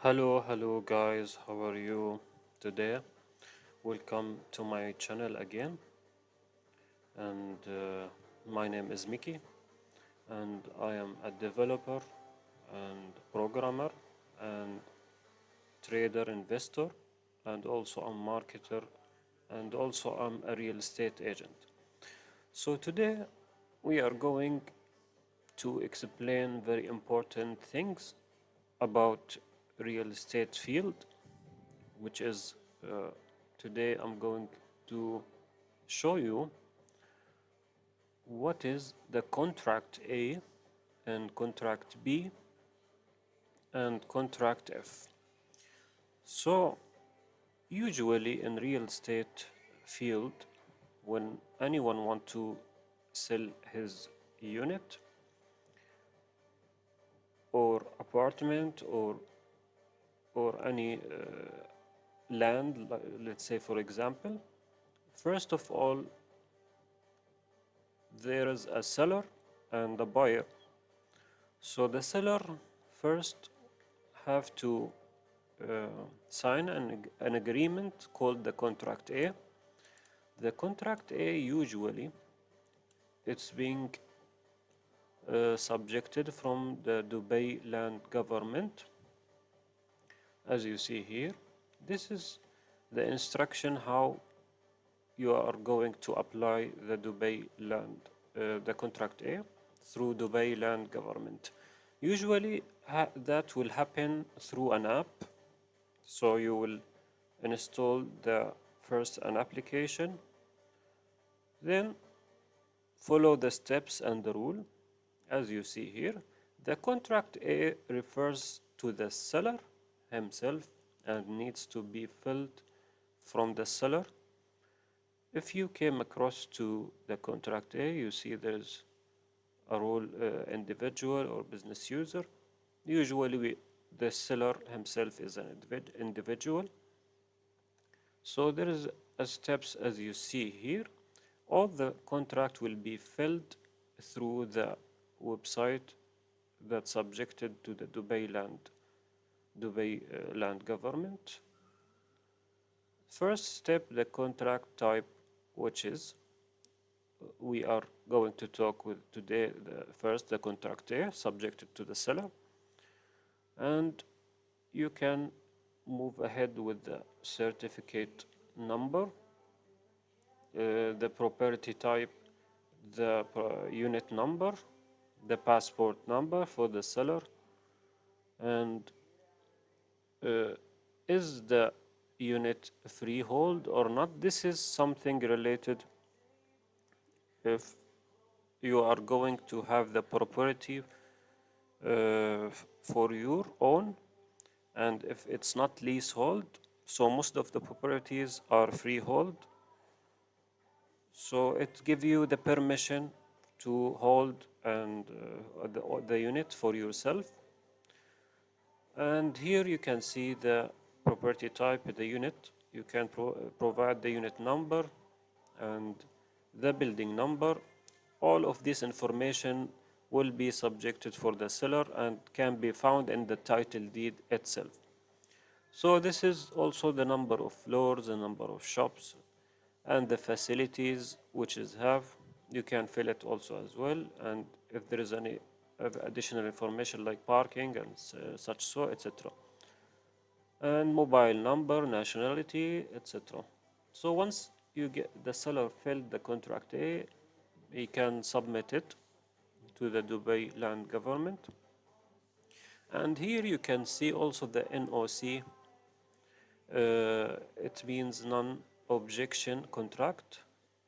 Hello guys, how are you today? Welcome to my channel again. And my name is Mickey, and I am a developer and programmer and trader investor, and also a marketer, and also I'm a real estate agent. So today we are going to explain very important things about real estate field, which is uh, today I'm going to show you what is the contract A and contract B and contract F. So usually in real estate field, when anyone want to sell his unit or apartment or any land, let's say for example, first of all there is a seller and a buyer. So the seller first have to uh, sign an agreement called the contract A. The contract A usually it's being subjected from the Dubai land government, as you see here. This is the instruction how you are going to apply the Dubai land, the contract A through Dubai land government. Usually that will happen through an app. So you will install the first an application, then follow the steps and the rule as you see here. The contract A refers to the seller himself and needs to be filled from the seller. If you came across to the contract A, you see there's a role individual or business user. Usually the seller himself is an individual. So there is a steps as you see here. All the contract will be filled through the website that's subjected to the Dubai land government. First step, the contract type, which is we are going to talk with today. First, the contractor subjected to the seller, and you can move ahead with the certificate number, the property type, the unit number, the passport number for the seller, and uh, is the unit freehold or not. This is something related if you are going to have the property for your own, and if it's not leasehold. So most of the properties are freehold, so it gives you the permission to hold and the unit for yourself. And here you can see the property type of the unit. You can provide the unit number and the building number. All of this information will be subjected for the seller and can be found in the title deed itself. So this is also the number of floors, the number of shops, and the facilities which is have. You can fill it also as well, and if there is any additional information like parking and such so, etc. And mobile number, nationality, etc. So once you get the seller filled the contract A, he can submit it to the Dubai land government. And here you can see also the NOC. It means non-objection contract.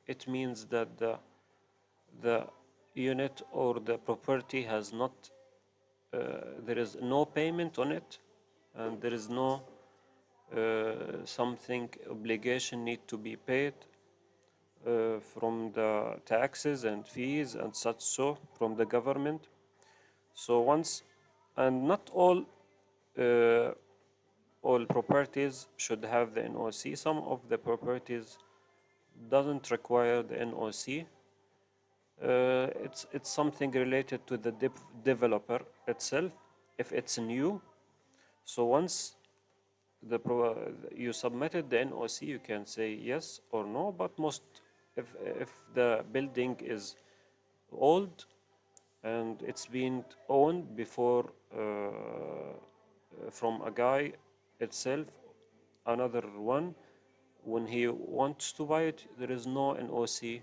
It means that the unit or the property has not, there is no payment on it, and there is no something obligation need to be paid from the taxes and fees and such so from the government. So once, and not uh, all properties should have the NOC. Some of the properties doesn't require the NOC. It's something related to the developer itself. If it's new, So once you submitted the NOC, you can say yes or no. But most, if the building is old and it's been owned before from a guy itself, another one, when he wants to buy it, there is no NOC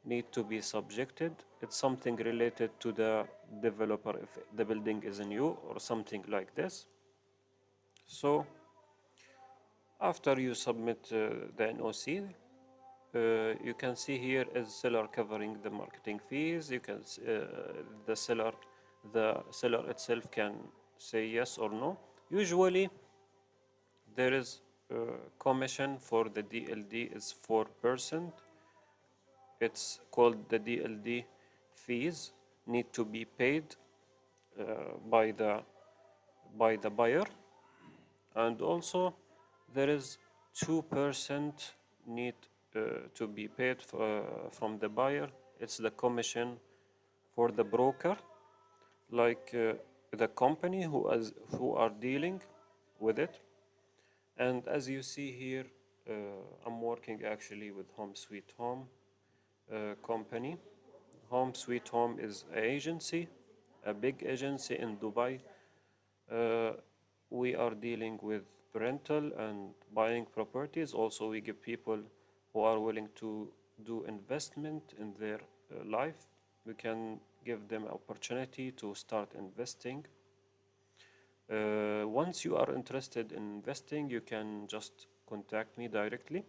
need to be subjected. It's something related to the developer if the building is new or something like this. So after you submit the NOC, you can see here is seller covering the marketing fees. You can the seller itself can say yes or no. Usually there is commission for the DLD is 4%. It's called the DLD fees need to be paid uh, by the buyer, and also there is 2% need to be paid from the buyer. It's the commission for the broker, like the company who are dealing with it. And as you see here, I'm working actually with Home Sweet Home company. Home Sweet Home is an agency, a big agency in Dubai. Uh, we are dealing with rental and buying properties. Also, we give people who are willing to do investment in their life. We can give them opportunity to start investing. Once you are interested in investing, you can just contact me directly,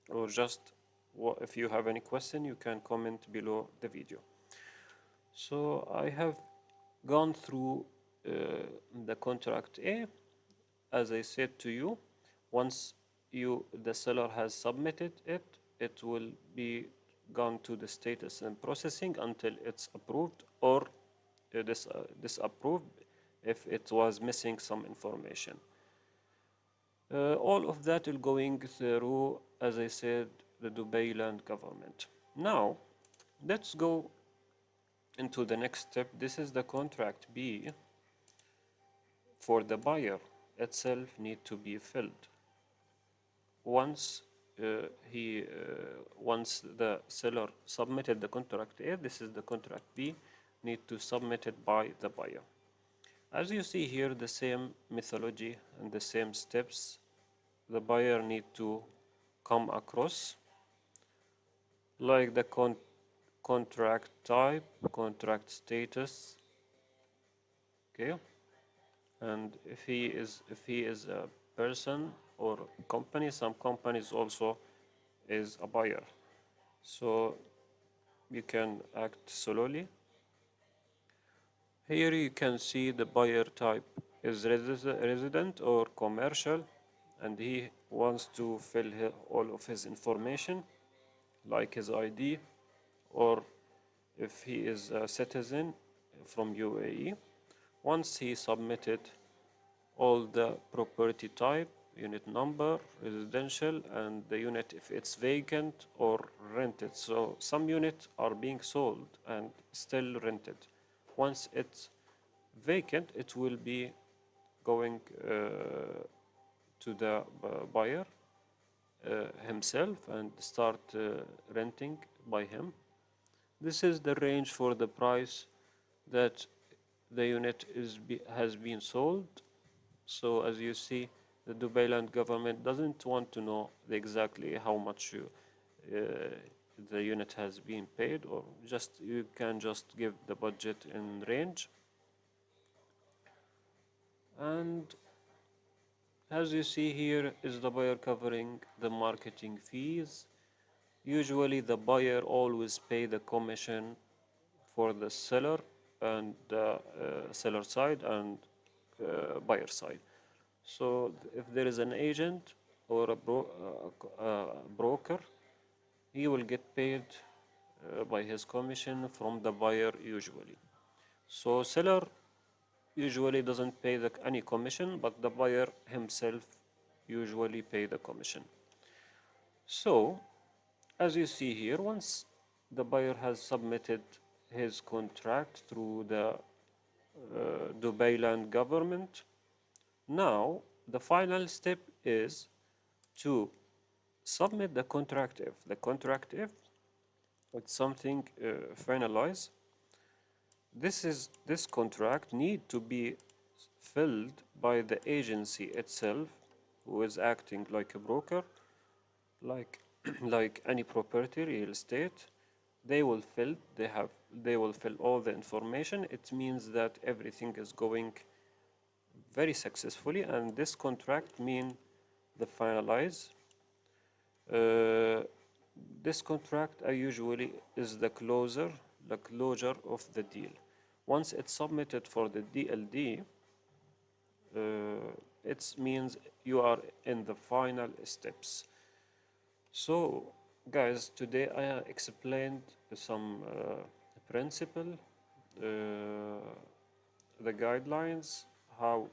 or just if you have any question, you can comment below the video. So I have gone through uh, the contract A. As I said to you, once the seller has submitted it, it will be gone to the status and processing until it's approved or disapproved if it was missing some information. All of that is going through, as I said, the Dubai land government. Now, let's go into the next step. This is the contract B. For the buyer itself need to be filled. Once once the seller submitted the contract A, this is the contract B, need to submit it by the buyer. As you see here, the same methodology and the same steps. The buyer need to come across, like the contract type, contract status, okay. And if he is a person or company, some companies also is a buyer, so you can act solely. Here you can see the buyer type is resident or commercial, and he wants to fill all of his information like his ID, or if he is a citizen from UAE. Once he submitted all the property type, unit number, residential, and the unit if it's vacant or rented. So some units are being sold and still rented. Once it's vacant, it will be going to the buyer himself and start renting by him. This is the range for the price that the unit has been sold. So as you see, the Dubai land government doesn't want to know exactly how much the unit has been paid, or just you can just give the budget in range. And as you see here is the buyer covering the marketing fees. Usually the buyer always pay the commission for the seller and seller side and buyer side. So if there is an agent or a broker, he will get paid by his commission from the buyer usually. So seller usually doesn't pay any commission, but the buyer himself usually pay the commission. So as you see here, once the buyer has submitted his contract through the Dubai land government, Now, the final step is to submit the contract if. The contract if it's something finalize. This contract need to be filled by the agency itself, who is acting like a broker, like like any property, real estate. They will fill all the information. It means that everything is going very successfully, and this contract mean the finalize. Uh, this contract usually is the closure of the deal. Once it's submitted for the DLD, it means you are in the final steps. So, guys, today I explained some principle, the guidelines, how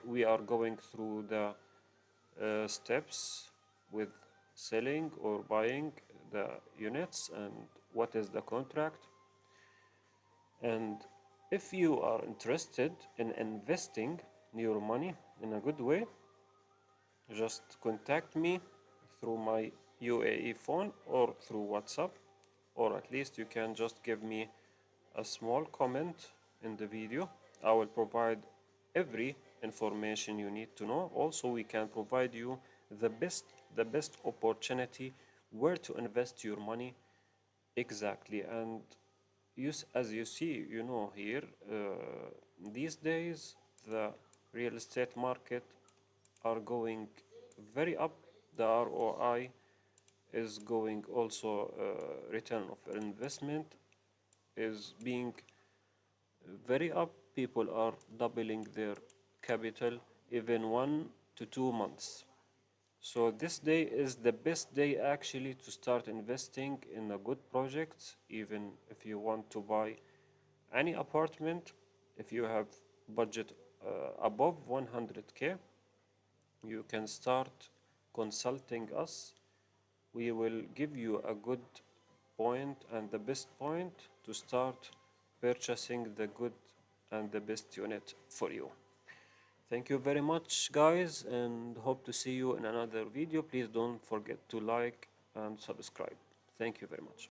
we are going through the steps with selling or buying the units and what is the contract. And if you are interested in investing your money in a good way, just contact me through my UAE phone or through WhatsApp, or at least you can just give me a small comment in the video. I will provide every information you need to know. Also, we can provide you the best the best opportunity where to invest your money exactly. And as you see, here, these days the real estate market are going very up. The ROI is going also, return of investment is being very up. People are doubling their capital even 1 to 2 months. So this day is the best day actually to start investing in a good project, even if you want to buy any apartment. If you have budget above 100K, you can start consulting us. We will give you a good point and the best point to start purchasing the good and the best unit for you. Thank you very much, guys, and hope to see you in another video. Please don't forget to like and subscribe. Thank you very much.